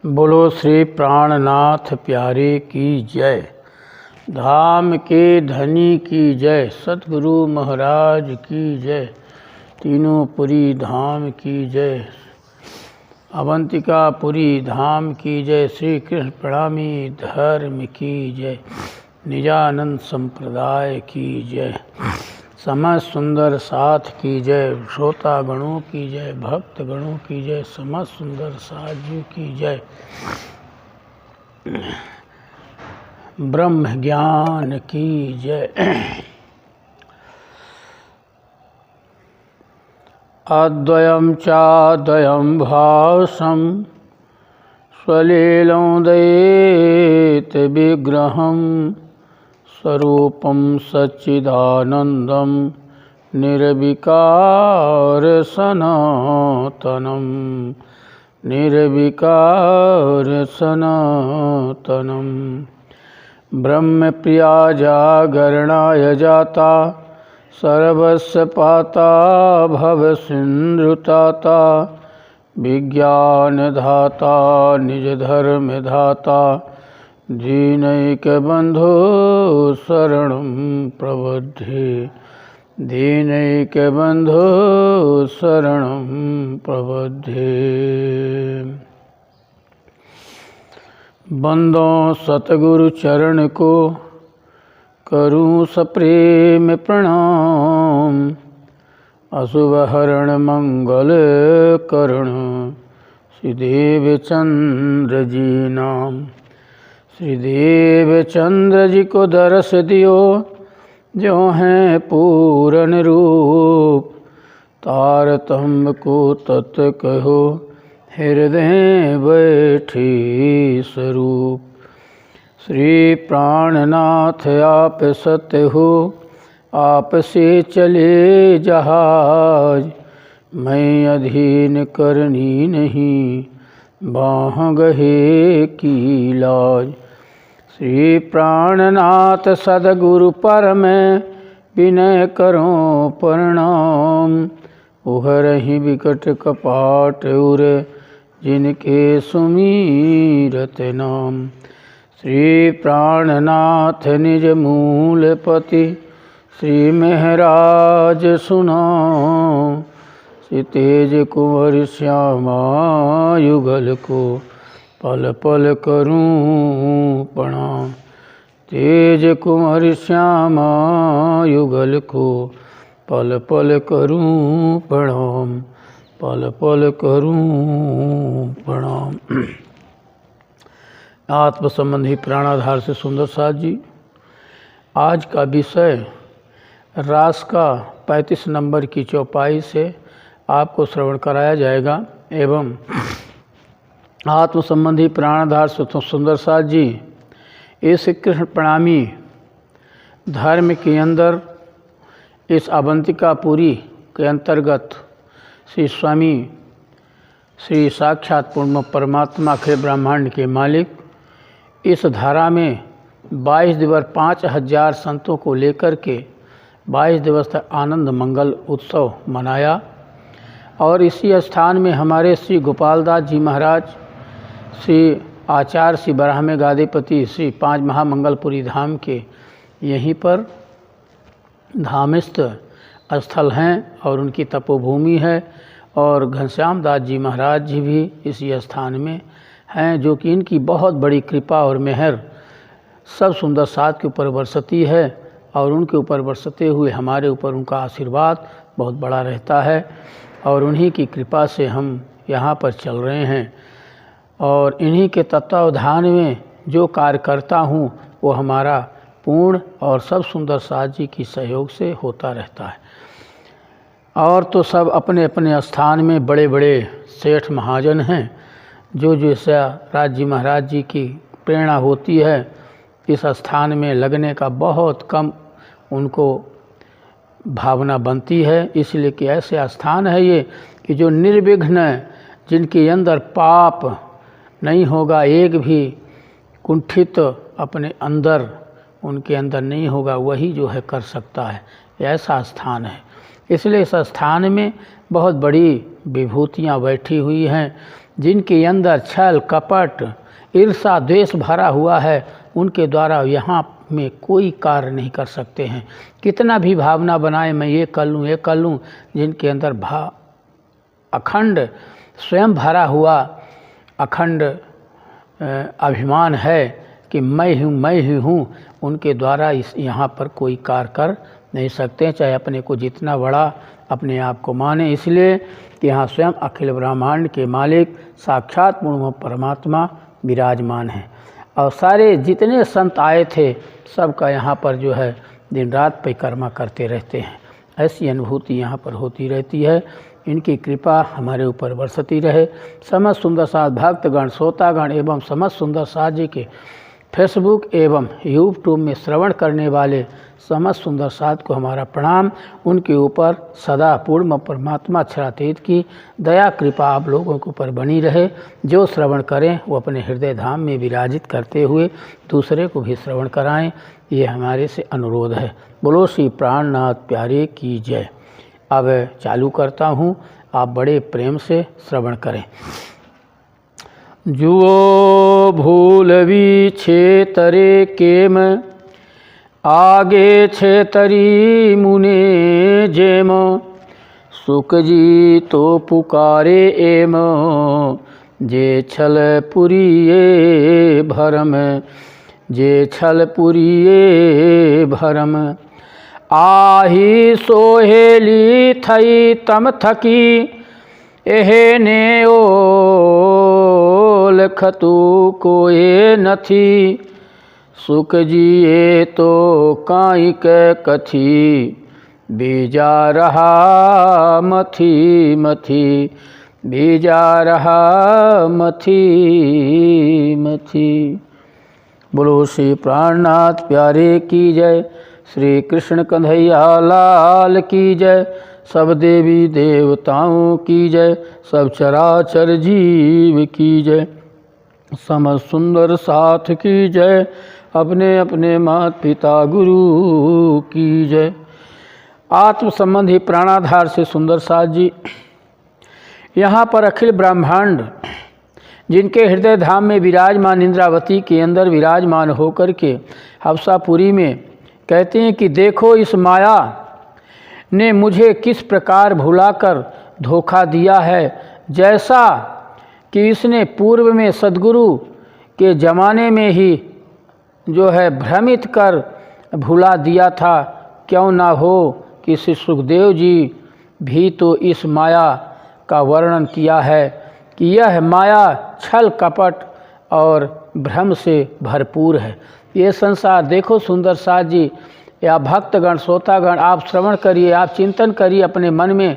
बोलो श्री प्राणनाथ प्यारे की जय। धाम के धनी की जय। सतगुरु महाराज की जय। तीनों पुरी धाम की जय। अवंतिकापुरी धाम की जय। श्री कृष्ण प्रणामी धर्म की जय। निजानंद संप्रदाय की जय। समस्त सुंदर साथ की जय। श्रोता गणों की जय। भक्त गणों की जय। समस्त सुंदर साथ जी की जय। ब्रह्म ज्ञान की जय। अद्वयं चाद्वयं भासं स्वलीलोदयेत विग्रहं स्वरूपं सच्चिदानन्दं निर्विकार सनातनं निर्विकार सनातनं। ब्रह्मप्रिया जागरणाय जाता सर्वस्य पाता भवसिन्धुताता विज्ञानधाता निजधर्मधाता दीनैकबन्धो शरणं प्रबध्ये दीनैकबन्धो शरणं प्रबध्ये। बंदो सतगुरु चरण को करूं सप्रेम प्रणाम। अशुभ हरण मंगल करण श्रीदेव चंद्र जी नाम। श्रीदेव चंद्र जी को दरस दियो जो हैं पूर्ण रूप। तारतम्य को तत् कहो हृदय बैठी स्वरूप। श्री प्राणनाथ आप सत्य हो आप से चले जहाज। मैं अधीन करनी नहीं बाह गहे की लाज। श्री प्राणनाथ सदगुरु पर मैं विनय करो प्रणाम। उहरहि विकट कपाट उर जिनके सुमीरत नाम। श्री प्राणनाथ निज मूलपति श्री महराज सुनाओ। श्री तेज कुंवर श्यामा युगल को पल पल करूं प्रणाम। तेज कुंवर श्यामा युगल को पल पल करूं प्रणाम पल पल करूं प्रणाम। आत्म संबंधी प्राणाधार से सुंदर साथ जी। आज का विषय रास का 35 नंबर की चौपाई से आपको श्रवण कराया जाएगा एवं आत्म संबंधी प्राणाधार से सुंदर साथ जी इस कृष्ण प्रणामी धर्म के अंदर इस अवंतिकापुरी के अंतर्गत श्री स्वामी श्री साक्षात पूर्ण परमात्मा अखिल ब्रह्मांड के मालिक इस धारा में 22 दिवस 5000 संतों को लेकर के 22 दिवस तक आनंद मंगल उत्सव मनाया। और इसी स्थान में हमारे श्री गोपालदास जी महाराज श्री आचार्य श्री ब्राह्मे गादीपति श्री 5 महामंगलपुरी धाम के यहीं पर धामस्थ स्थल हैं और उनकी तपोभूमि है। और घनश्याम दास जी महाराज जी भी इसी स्थान में हैं जो कि इनकी बहुत बड़ी कृपा और मेहर सब सुंदर साथ के ऊपर बरसती है। और उनके ऊपर बरसते हुए हमारे ऊपर उनका आशीर्वाद बहुत बड़ा रहता है। और उन्हीं की कृपा से हम यहाँ पर चल रहे हैं। और इन्हीं के तत्वावधान में जो कार्य करता हूँ वो हमारा पूर्ण और सब सुंदर साथ जी की सहयोग से होता रहता है। और तो सब अपने अपने स्थान में बड़े बड़े सेठ महाजन हैं जो जैसा राज जी महाराज जी की प्रेरणा होती है इस स्थान में लगने का बहुत कम उनको भावना बनती है। इसलिए कि ऐसे स्थान है ये कि जो निर्विघ्न जिनके अंदर पाप नहीं होगा, एक भी कुंठित अपने अंदर उनके अंदर नहीं होगा, वही जो है कर सकता है। ऐसा स्थान है। इसलिए इस स्थान में बहुत बड़ी विभूतियाँ बैठी हुई हैं जिनके अंदर छल कपट ईर्षा द्वेष भरा हुआ है, उनके द्वारा यहाँ में कोई कार्य नहीं कर सकते हैं। कितना भी भावना बनाए मैं ये कर लूँ ये कर लूँ, जिनके अंदर अखंड स्वयं भरा हुआ अखंड अभिमान है कि मैं ही हूँ, उनके द्वारा इस यहाँ पर कोई कार्य कर नहीं सकते, चाहे अपने को जितना बड़ा अपने आप को माने। इसलिए कि यहाँ स्वयं अखिल ब्रह्मांड के मालिक साक्षात पूर्ण परमात्मा विराजमान हैं। और सारे जितने संत आए थे सबका यहाँ पर जो है दिन रात परिक्रमा करते रहते हैं। ऐसी अनुभूति यहाँ पर होती रहती है। इनकी कृपा हमारे ऊपर बरसती रहे। समस्त सुंदर साथ भक्तगण श्रोतागण एवं समस्त सुंदर साथ जी के फेसबुक एवं यूट्यूब में श्रवण करने वाले समस्त सुंदर साथ को हमारा प्रणाम। उनके ऊपर सदा पूर्ण परमात्मा क्षरातीत की दया कृपा आप लोगों के ऊपर बनी रहे। जो श्रवण करें वो अपने हृदय धाम में विराजित करते हुए दूसरे को भी श्रवण कराएं, ये हमारे से अनुरोध है। बोलो श्री प्राणनाथ प्यारे की जय। अब चालू करता हूँ, आप बड़े प्रेम से श्रवण करें। जुओ भूलवी छेतरे केम, आगे छेतरी मुने जेम, सुख जी तो पुकारे एम, जे छल पुरिये भरम, जे छल पुरिये भरम। आही सोहेली थई तम थकी, एहे ने ओल खतु कोए नथी, सुख जिए तो काई के कथी, बीजा रहा मथी मथी, बीजा रहा मथी मथी। बोलो श्री प्राणनाथ प्यारे की जय। श्री कृष्ण कन्हैया लाल की जय। सब देवी देवताओं की जय। सब चराचर जीव की जय। समस्त सुंदर साथ की जय। अपने अपने माता पिता गुरु की जय। आत्म संबंधी प्राणाधार से सुंदर साथ जी यहाँ पर अखिल ब्रह्मांड जिनके हृदय धाम में विराजमान इंद्रावती के अंदर विराजमान होकर के हवसापुरी में कहते हैं कि देखो इस माया ने मुझे किस प्रकार भुलाकर धोखा दिया है। जैसा कि इसने पूर्व में सद्गुरु के ज़माने में ही जो है भ्रमित कर भुला दिया था, क्यों ना हो कि श्री सुखदेव जी भी तो इस माया का वर्णन किया है कि यह माया छल कपट और भ्रम से भरपूर है। ये संसार देखो सुंदर साथ जी या भक्तगण श्रोतागण, आप श्रवण करिए, आप चिंतन करिए अपने मन में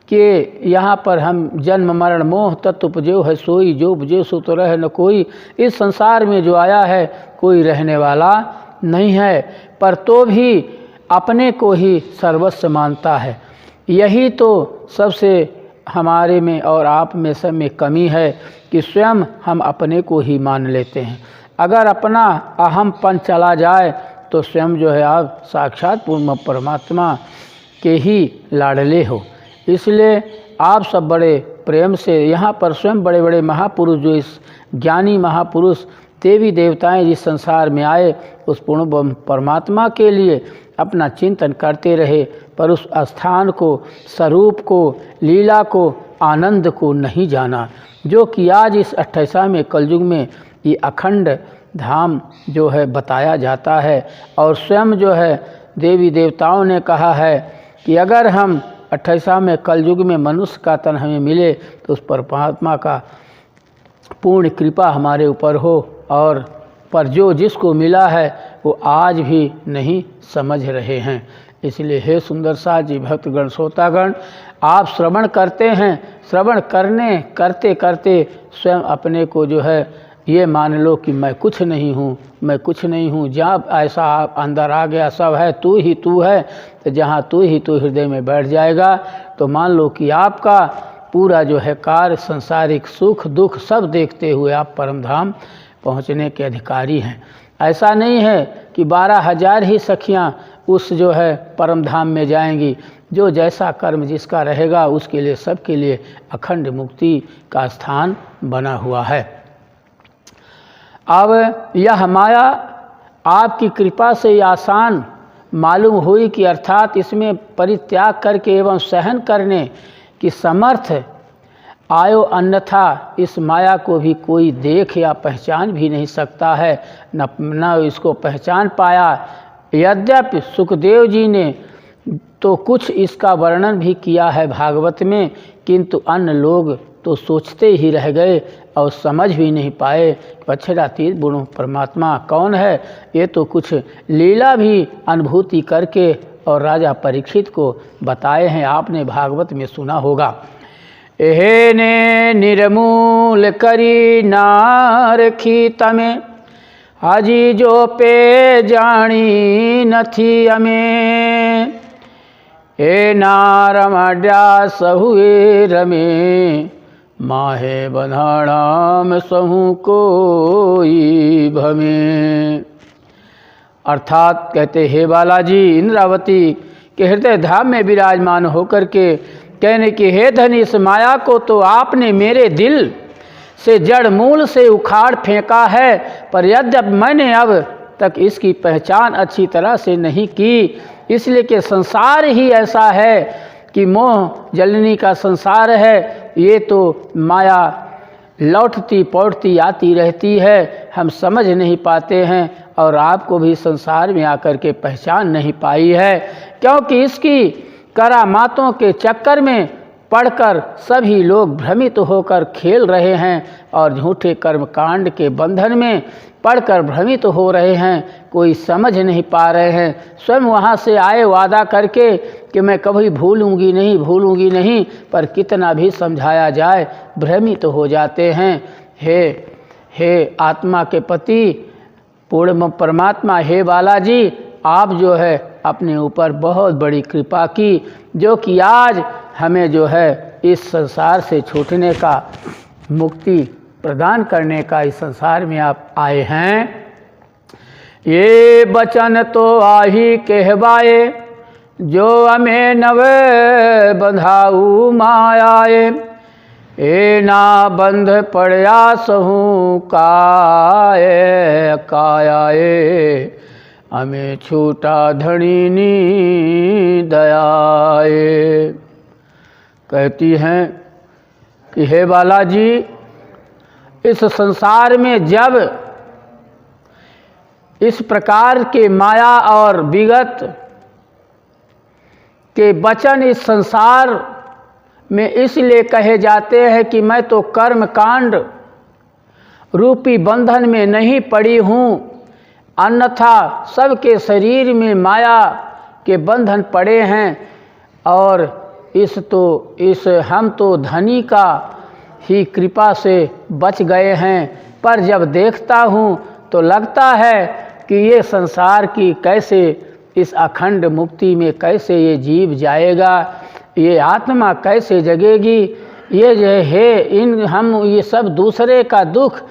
कि यहाँ पर हम जन्म मरण मोह तत्व उपजेव है सोई, जो उपजे सो तो रह न कोई। इस संसार में जो आया है कोई रहने वाला नहीं है, पर तो भी अपने को ही सर्वस्व मानता है। यही तो सबसे हमारे में और आप में सब में कमी है कि स्वयं हम अपने को ही मान लेते हैं। अगर अपना अहमपन चला जाए तो स्वयं जो है आप साक्षात पूर्ण परमात्मा के ही लाडले हो। इसलिए आप सब बड़े प्रेम से यहाँ पर स्वयं बड़े बड़े महापुरुष, जो इस ज्ञानी महापुरुष देवी देवताएं जिस संसार में आए उस पूर्ण परमात्मा के लिए अपना चिंतन करते रहे, पर उस स्थान को, स्वरूप को, लीला को, आनंद को नहीं जाना, जो कि आज इस 28वें कलयुग में ये अखंड धाम जो है बताया जाता है। और स्वयं जो है देवी देवताओं ने कहा है कि अगर हम 28वें कलयुग में मनुष्य का तन हमें मिले तो उस परमात्मा का पूर्ण कृपा हमारे ऊपर हो, और पर जो जिसको मिला है वो आज भी नहीं समझ रहे हैं। इसलिए हे सुंदर साथ जी भक्तगण श्रोतागण, आप श्रवण करते हैं, श्रवण करते करते स्वयं अपने को जो है ये मान लो कि मैं कुछ नहीं हूँ, मैं कुछ नहीं हूँ। जब ऐसा अंदर आ गया सब है तू ही तू है, तो जहाँ तू ही तू हृदय में बैठ जाएगा तो मान लो कि आपका पूरा जो है कार्य संसारिक सुख दुख सब देखते हुए आप परमधाम पहुँचने के अधिकारी हैं। ऐसा नहीं है कि 12,000 ही सखियाँ उस जो है परमधाम में जाएंगी। जो जैसा कर्म जिसका रहेगा उसके लिए, सबके लिए अखंड मुक्ति का स्थान बना हुआ है। अब यह माया आपकी कृपा से आसान मालूम हुई कि अर्थात इसमें परित्याग करके एवं सहन करने की समर्थ आयो, अन्यथा इस माया को भी कोई देख या पहचान भी नहीं सकता है, न इसको पहचान पाया। यद्यपि सुखदेव जी ने तो कुछ इसका वर्णन भी किया है भागवत में, किंतु अन्य लोग तो सोचते ही रह गए और समझ भी नहीं पाए अक्षरातीत गुण परमात्मा कौन है। ये तो कुछ लीला भी अनुभूति करके और राजा परीक्षित को बताए हैं, आपने भागवत में सुना होगा। एहे ने निर्मूल करी नारखी तमे, हाजी जो पे जानी नथी अमे, ए नारमड्या सहुए रमे, माहे बंधाणाम सहु कोई भमे। अर्थात कहते, हे बालाजी, इंद्रावती के हृदय धाम में विराजमान होकर के कहने कि हे धनी, इस माया को तो आपने मेरे दिल से जड़ मूल से उखाड़ फेंका है, पर यद्यपि मैंने अब तक इसकी पहचान अच्छी तरह से नहीं की, इसलिए कि संसार ही ऐसा है कि मोह जलनी का संसार है। ये तो माया लौटती पौटती आती रहती है, हम समझ नहीं पाते हैं और आपको भी संसार में आकर के पहचान नहीं पाई है, क्योंकि इसकी करामातों के चक्कर में पढ़कर सभी लोग भ्रमित होकर खेल रहे हैं और झूठे कर्म कांड के बंधन में पढ़कर भ्रमित हो रहे हैं, कोई समझ नहीं पा रहे हैं। स्वयं वहाँ से आए वादा करके कि मैं कभी भूलूंगी नहीं, पर कितना भी समझाया जाए भ्रमित हो जाते हैं। हे आत्मा के पति पूर्ण परमात्मा, हे बालाजी, आप जो है अपने ऊपर बहुत बड़ी कृपा की, जो कि आज हमें जो है इस संसार से छूटने का, मुक्ति प्रदान करने का इस संसार में आप आए हैं। ये बचन तो आही कहवाए, जो हमें नवे बंधाऊ मायाए, ए ना बंध पड़या सहू कायाए, हमें छूटा धड़ीनी दयाए। कहती हैं कि हे बालाजी, इस संसार में जब इस प्रकार के माया और विगत के वचन इस संसार में इसलिए कहे जाते हैं कि मैं तो कर्म कांड रूपी बंधन में नहीं पड़ी हूँ, अन्यथा सबके शरीर में माया के बंधन पड़े हैं और हम तो धनी का ही कृपा से बच गए हैं। पर जब देखता हूँ तो लगता है कि ये संसार की कैसे, इस अखंड मुक्ति में कैसे ये जीव जाएगा, ये आत्मा कैसे जगेगी। ये जो है हम ये सब दूसरे का दुख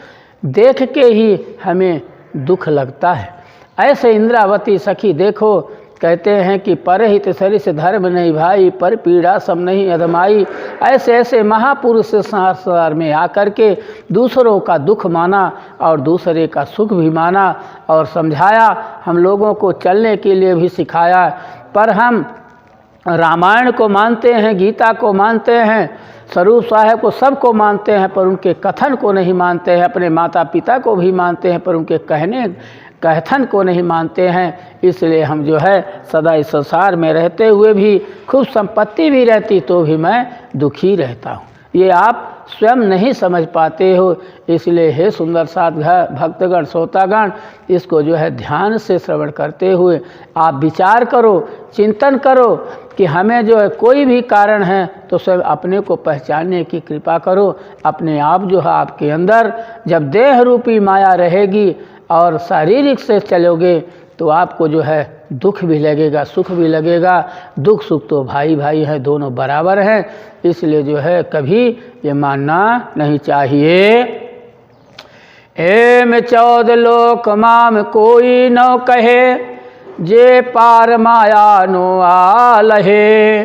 देख के ही हमें दुख लगता है। ऐसे इंद्रावती सखी देखो, कहते हैं कि परहित सरिस धर्म नहीं भाई, पर पीड़ा सम नहीं अधमाई। ऐसे महापुरुष संसार में आकर के दूसरों का दुख माना और दूसरे का सुख भी माना और समझाया, हम लोगों को चलने के लिए भी सिखाया। पर हम रामायण को मानते हैं, गीता को मानते हैं, स्वरूप साहब को सबको मानते हैं, पर उनके कथन को नहीं मानते हैं। अपने माता पिता को भी मानते हैं, पर उनके कथन को नहीं मानते हैं। इसलिए हम जो है सदा इस संसार में रहते हुए भी, खूब संपत्ति भी रहती तो भी मैं दुखी रहता हूँ। ये आप स्वयं नहीं समझ पाते हो। इसलिए हे सुंदर साथ भक्तगण श्रोतागण, इसको जो है ध्यान से श्रवण करते हुए आप विचार करो, चिंतन करो कि हमें जो है कोई भी कारण है तो स्वयं अपने को पहचानने की कृपा करो। अपने आप जो है आपके अंदर जब देह रूपी माया रहेगी और शारीरिक से चलोगे तो आपको जो है दुख भी लगेगा, सुख भी लगेगा। दुख सुख तो भाई भाई हैं, दोनों बराबर हैं। इसलिए जो है कभी ये मानना नहीं चाहिए। एम 14 लोक माम कोई न कहे, जे पार माया नो आलहे,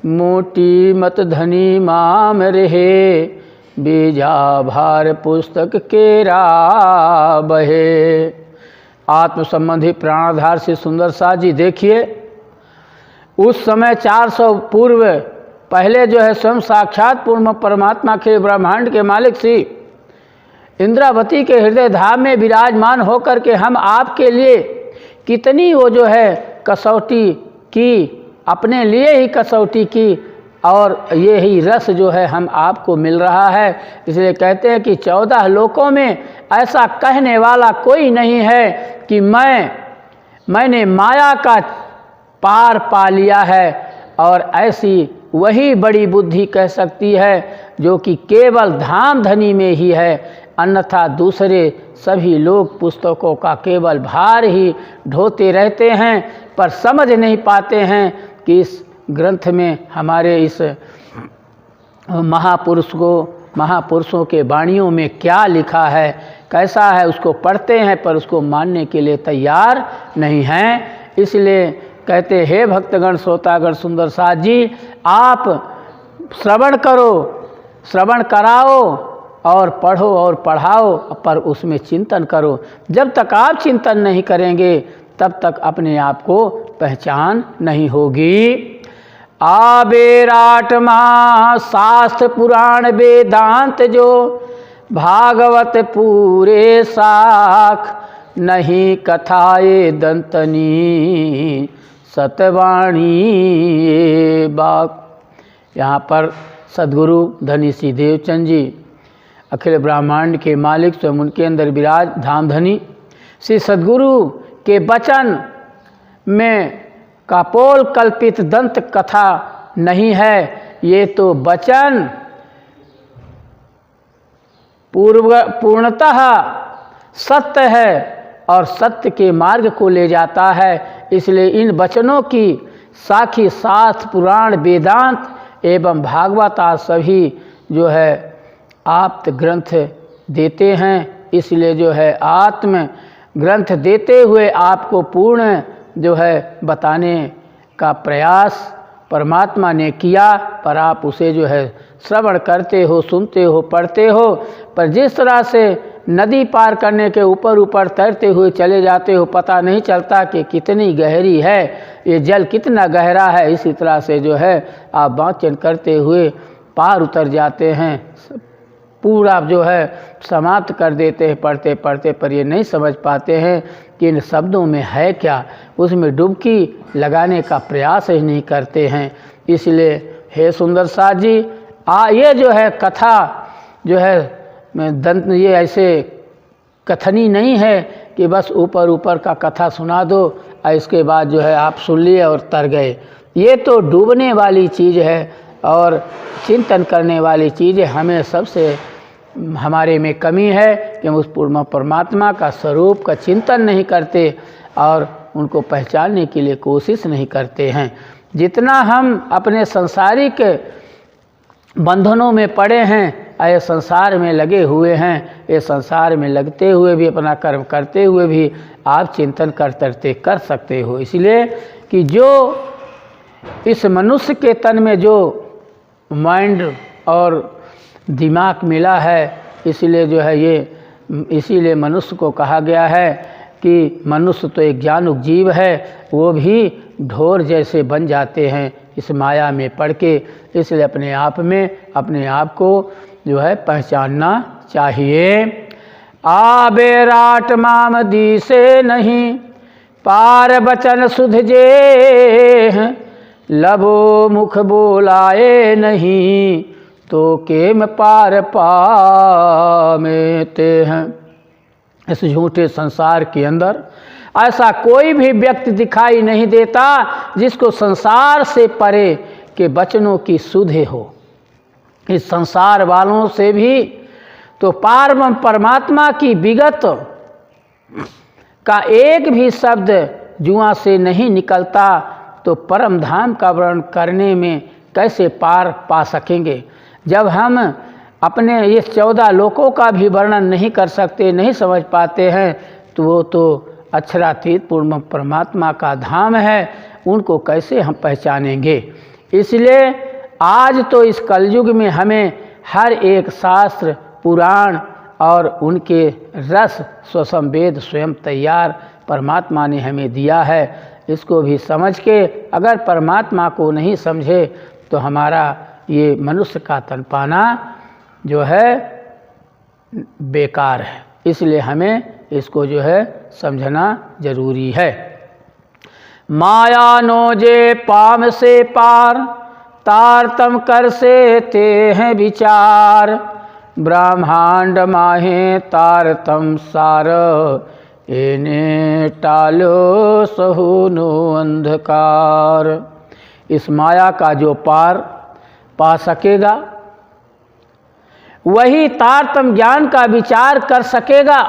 मोटी मत धनी माम रहे, बीजा भार पुस्तक केरा बहे। आत्म संबंधी प्राणाधार से सुंदर साथ जी देखिए, उस समय 400 पूर्व पहले जो है स्वयं साक्षात पूर्ण परमात्मा के ब्रह्मांड के मालिक श्री इंद्रावती के हृदय धाम में विराजमान होकर के हम आपके लिए कितनी वो जो है कसौटी की, अपने लिए ही कसौटी की, और ये ही रस जो है हम आपको मिल रहा है। इसलिए कहते हैं कि 14 लोकों में ऐसा कहने वाला कोई नहीं है कि मैंने माया का पार पा लिया है, और ऐसी वही बड़ी बुद्धि कह सकती है जो कि केवल धाम धनी में ही है, अन्यथा दूसरे सभी लोग पुस्तकों का केवल भार ही ढोते रहते हैं, पर समझ नहीं पाते हैं कि इस ग्रंथ में हमारे इस महापुरुषों के वाणियों में क्या लिखा है, कैसा है, उसको पढ़ते हैं पर उसको मानने के लिए तैयार नहीं हैं। इसलिए कहते हे भक्तगण श्रोतागण सुंदर साथ जी, आप श्रवण करो, श्रवण कराओ और पढ़ो और पढ़ाओ, पर उसमें चिंतन करो। जब तक आप चिंतन नहीं करेंगे तब तक अपने आप को पहचान नहीं होगी। आबेराटमा शास्त्र पुराण वेदांत जो, भागवत पूरे साख, नहीं कथाए दंतनी, सतवाणी ये बाक। यहाँ पर सद्गुरु धनी श्री देवचंद जी, अखिल ब्रह्मांड के मालिक स्वयं उनके अंदर विराज धाम धनी श्री सद्गुरु के वचन में कापोल कल्पित दंत कथा नहीं है, ये तो वचन पूर्णतः सत्य है और सत्य के मार्ग को ले जाता है। इसलिए इन वचनों की साखी शास्त्र पुराण वेदांत एवं भागवत सभी जो है आप्त ग्रंथ देते हैं। इसलिए जो है आत्म ग्रंथ देते हुए आपको पूर्ण जो है बताने का प्रयास परमात्मा ने किया, पर आप उसे जो है श्रवण करते हो, सुनते हो, पढ़ते हो, पर जिस तरह से नदी पार करने के ऊपर ऊपर तैरते हुए चले जाते हो, पता नहीं चलता कि कितनी गहरी है, ये जल कितना गहरा है, इसी तरह से जो है आप वाचन करते हुए पार उतर जाते हैं, पूरा जो है समाप्त कर देते हैं पढ़ते पढ़ते, पर ये नहीं समझ पाते हैं कि इन शब्दों में है क्या, उसमें डुबकी लगाने का प्रयास ही नहीं करते हैं। इसलिए हे सुंदर साथ जी, ये जो है कथा जो है दंत, ये ऐसे कथनी नहीं है कि बस ऊपर ऊपर का कथा सुना दो और इसके बाद जो है आप सुन लिए और तर गए। ये तो डूबने वाली चीज़ है और चिंतन करने वाली चीज़ है। हमें सबसे हमारे में कमी है कि हम उस पूर्ण परमात्मा का स्वरूप का चिंतन नहीं करते और उनको पहचानने के लिए कोशिश नहीं करते हैं। जितना हम अपने सांसारिक बंधनों में पड़े हैं, ये संसार में लगे हुए हैं, ये संसार में लगते हुए भी, अपना कर्म करते हुए भी आप चिंतन कर सकते हो। इसलिए कि जो इस मनुष्य के तन में जो माइंड और दिमाग मिला है, इसलिए जो है ये, इसीलिए मनुष्य को कहा गया है कि मनुष्य तो एक ज्ञानुक जीव है, वो भी ढोर जैसे बन जाते हैं इस माया में पड़ के। इसलिए अपने आप को जो है पहचानना चाहिए। आबेराट माम दी से नहीं, पार बचन सुध जे, लबो मुख बोलाए नहीं, तो केम पार पामेते हैं। इस झूठे संसार के अंदर ऐसा कोई भी व्यक्ति दिखाई नहीं देता जिसको संसार से परे के वचनों की सुधे हो। इस संसार वालों से भी तो पारम परमात्मा की विगत का एक भी शब्द जुआ से नहीं निकलता, तो परम धाम का वर्णन करने में कैसे पार पा सकेंगे। जब हम अपने ये 14 लोकों का भी वर्णन नहीं कर सकते, नहीं समझ पाते हैं, तो वो तो अक्षरातीत पूर्ण परमात्मा का धाम है, उनको कैसे हम पहचानेंगे। इसलिए आज तो इस कलयुग में हमें हर एक शास्त्र, पुराण और उनके रस स्वसम वेद स्वयं तैयार परमात्मा ने हमें दिया है। इसको भी समझ के अगर परमात्मा को नहीं समझे तो हमारा ये मनुष्य का तन पाना जो है बेकार है। इसलिए हमें इसको जो है समझना जरूरी है। माया नोजे पाम से पार, तारतम कर से ते हैं विचार। ब्रह्मांड माहे तारतम सार, एने टालो सहुनो अंधकार। इस माया का जो पार पा सकेगा वही तारतम ज्ञान का विचार कर सकेगा।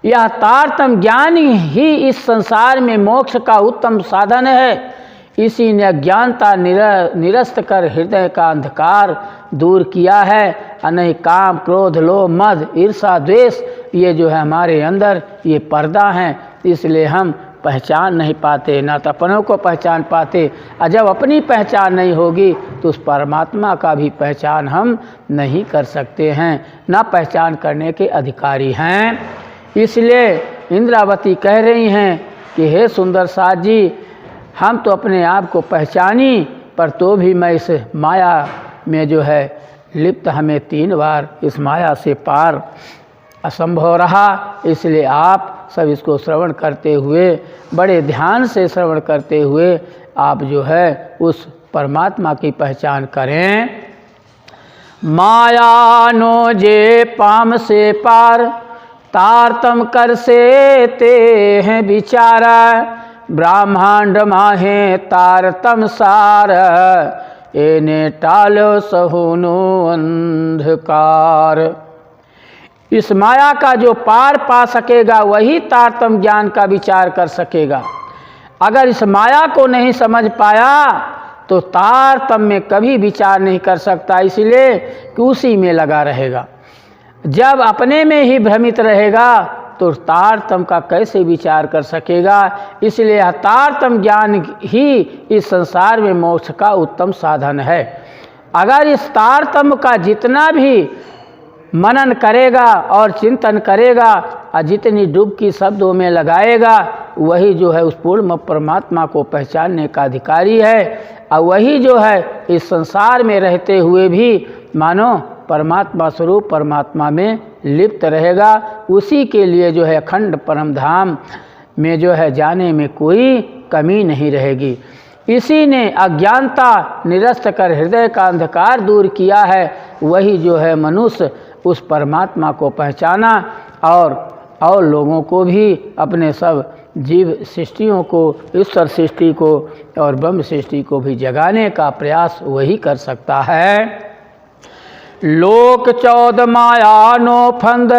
यह तारतम ज्ञान ही इस संसार में मोक्ष का उत्तम साधन है। इसी ने अज्ञानता निरस्त कर हृदय का अंधकार दूर किया है। अनेक काम, क्रोध, लोभ, मद, ईर्षा, द्वेष ये जो है हमारे अंदर ये पर्दा हैं। इसलिए हम पहचान नहीं पाते, ना तो अपनों को पहचान पाते। और जब अपनी पहचान नहीं होगी तो उस परमात्मा का भी पहचान हम नहीं कर सकते हैं, ना पहचान करने के अधिकारी हैं। इसलिए इंद्रावती कह रही हैं कि हे सुंदर साथ जी, हम तो अपने आप को पहचानी, पर तो भी मैं इस माया में जो है लिप्त, हमें 3 बार इस माया से पार असंभव रहा। इसलिए आप सब इसको श्रवण करते हुए, बड़े ध्यान से श्रवण करते हुए आप जो है उस परमात्मा की पहचान करें। माया नो जे पाम से पार, तारतम कर से ते हैं विचारा। ब्रह्मांड माहे तारतम सार, एने टालो सहुनो अंधकार। इस माया का जो पार पा सकेगा वही तारतम ज्ञान का विचार कर सकेगा। अगर इस माया को नहीं समझ पाया तो तारतम में कभी विचार नहीं कर सकता। इसलिए कि उसी में लगा रहेगा। जब अपने में ही भ्रमित रहेगा तो तारतम का कैसे विचार कर सकेगा। इसलिए तारतम ज्ञान ही इस संसार में मोक्ष का उत्तम साधन है। अगर इस तारतम का जितना भी मनन करेगा और चिंतन करेगा और जितनी डुबकी शब्दों में लगाएगा, वही जो है उस पूर्ण परमात्मा को पहचानने का अधिकारी है। और वही जो है इस संसार में रहते हुए भी मानो परमात्मा स्वरूप परमात्मा में लिप्त रहेगा। उसी के लिए जो है अखंड परम धाम में जो है जाने में कोई कमी नहीं रहेगी। इसी ने अज्ञानता निरस्त कर हृदय का अंधकार दूर किया है। वही जो है मनुष्य उस परमात्मा को पहचाना और लोगों को भी, अपने सब जीव सृष्टियों को, ईश्वर सृष्टि को और ब्रह्म सृष्टि को भी जगाने का प्रयास वही कर सकता है। लोक 14 माया नो फंद,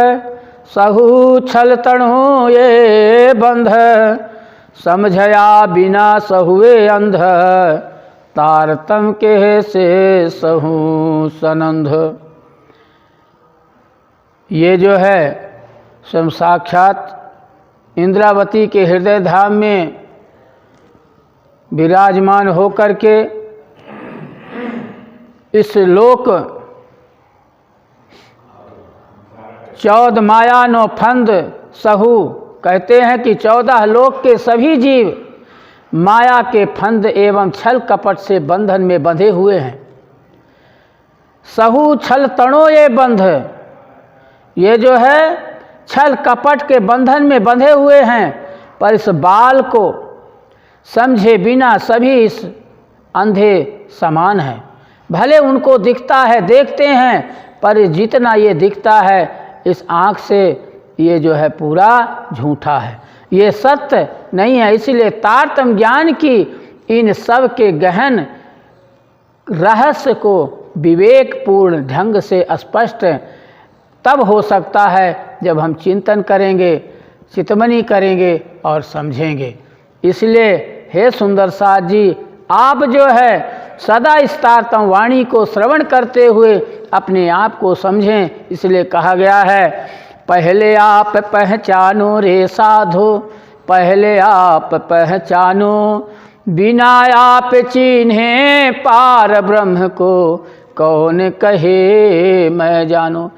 सहु छल तणु ये बंध। समझया बिना सहुए अंध, तारतम के से सहु सनंध। ये जो है स्वयं साक्षात इंद्रावती के हृदय धाम में विराजमान होकर के इस लोक 14 माया नो फंद सहु, कहते हैं कि 14 लोक के सभी जीव माया के फंद एवं छल कपट से बंधन में बंधे हुए हैं। सहु छल तणो ये बंध, ये जो है छल कपट के बंधन में बंधे हुए हैं। पर इस बाल को समझे बिना सभी इस अंधे समान हैं। भले उनको दिखता है, देखते हैं, पर जितना ये दिखता है इस आँख से ये जो है पूरा झूठा है, ये सत्य नहीं है। इसलिए तारतम ज्ञान की इन सब के गहन रहस्य को विवेकपूर्ण ढंग से स्पष्ट तब हो सकता है जब हम चिंतन करेंगे, चितमनी करेंगे और समझेंगे। इसलिए हे सुंदर साथ जी, आप जो है सदा इस तारतम वाणी को श्रवण करते हुए अपने आप को समझें। इसलिए कहा गया है, पहले आप पहचानो रे साधो, पहले आप पहचानो, बिना आप चिन्हे पार ब्रह्म को, कौन कहे मैं जानो।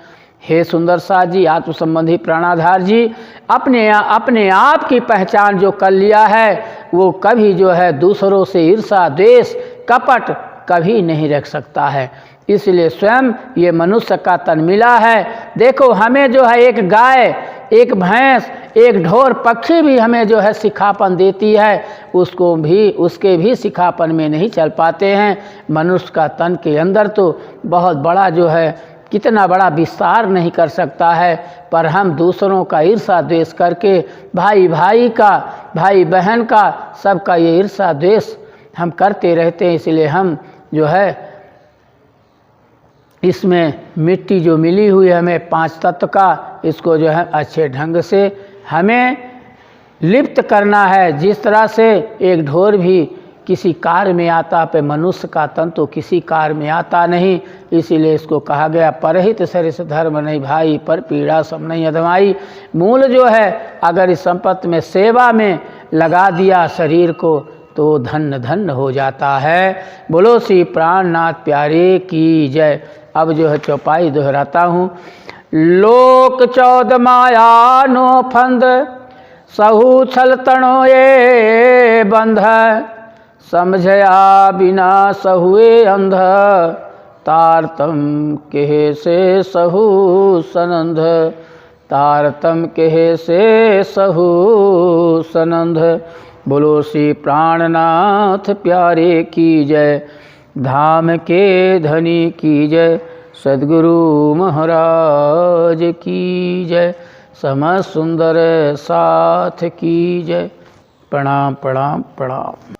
हे सुंदर साथ जी, आत्म संबंधी प्राणाधार जी, अपने आप की पहचान जो कर लिया है वो कभी जो है दूसरों से ईर्षा द्वेष कपट कभी नहीं रख सकता है। इसलिए स्वयं ये मनुष्य का तन मिला है। देखो हमें जो है एक गाय, एक भैंस, एक ढोर पक्षी भी हमें जो है सिखापन देती है, उसके भी सिखापन में नहीं चल पाते हैं। मनुष्य का तन के अंदर तो बहुत बड़ा जो है कितना बड़ा विस्तार नहीं कर सकता है, पर हम दूसरों का ईर्षा द्वेष करके भाई भाई का, भाई बहन का, सबका ये ईर्षा द्वेष हम करते रहते हैं। इसलिए हम जो है इसमें मिट्टी जो मिली हुई है हमें 5 तत्व का, इसको जो है अच्छे ढंग से हमें लिप्त करना है। जिस तरह से एक ढोर भी किसी कार्य में आता, पे मनुष्य का तन तो किसी कार्य में आता नहीं। इसीलिए इसको कहा गया परहित सरिस धर्म नहीं भाई, पर पीड़ा सब नहीं अधमाई। मूल जो है अगर इस संपत्ति में सेवा में लगा दिया शरीर को तो धन्य धन्य हो जाता है। बोलो श्री प्राणनाथ प्यारे की जय। अब जो है चौपाई दोहराता हूँ। लोक 14 माया नो फंद, सहु छल तणो ये बंध, समझया बिना सहुए अंध, तारतम कहे से सहु सनंद, तारतम कहे से सहु सनंद। बोलो श्री प्राणनाथ प्यारे की जय, धाम के धनी की जय, सद्गुरु महाराज की जय, समस्त सुंदर साथ की जय। प्रणाम प्रणाम प्रणाम।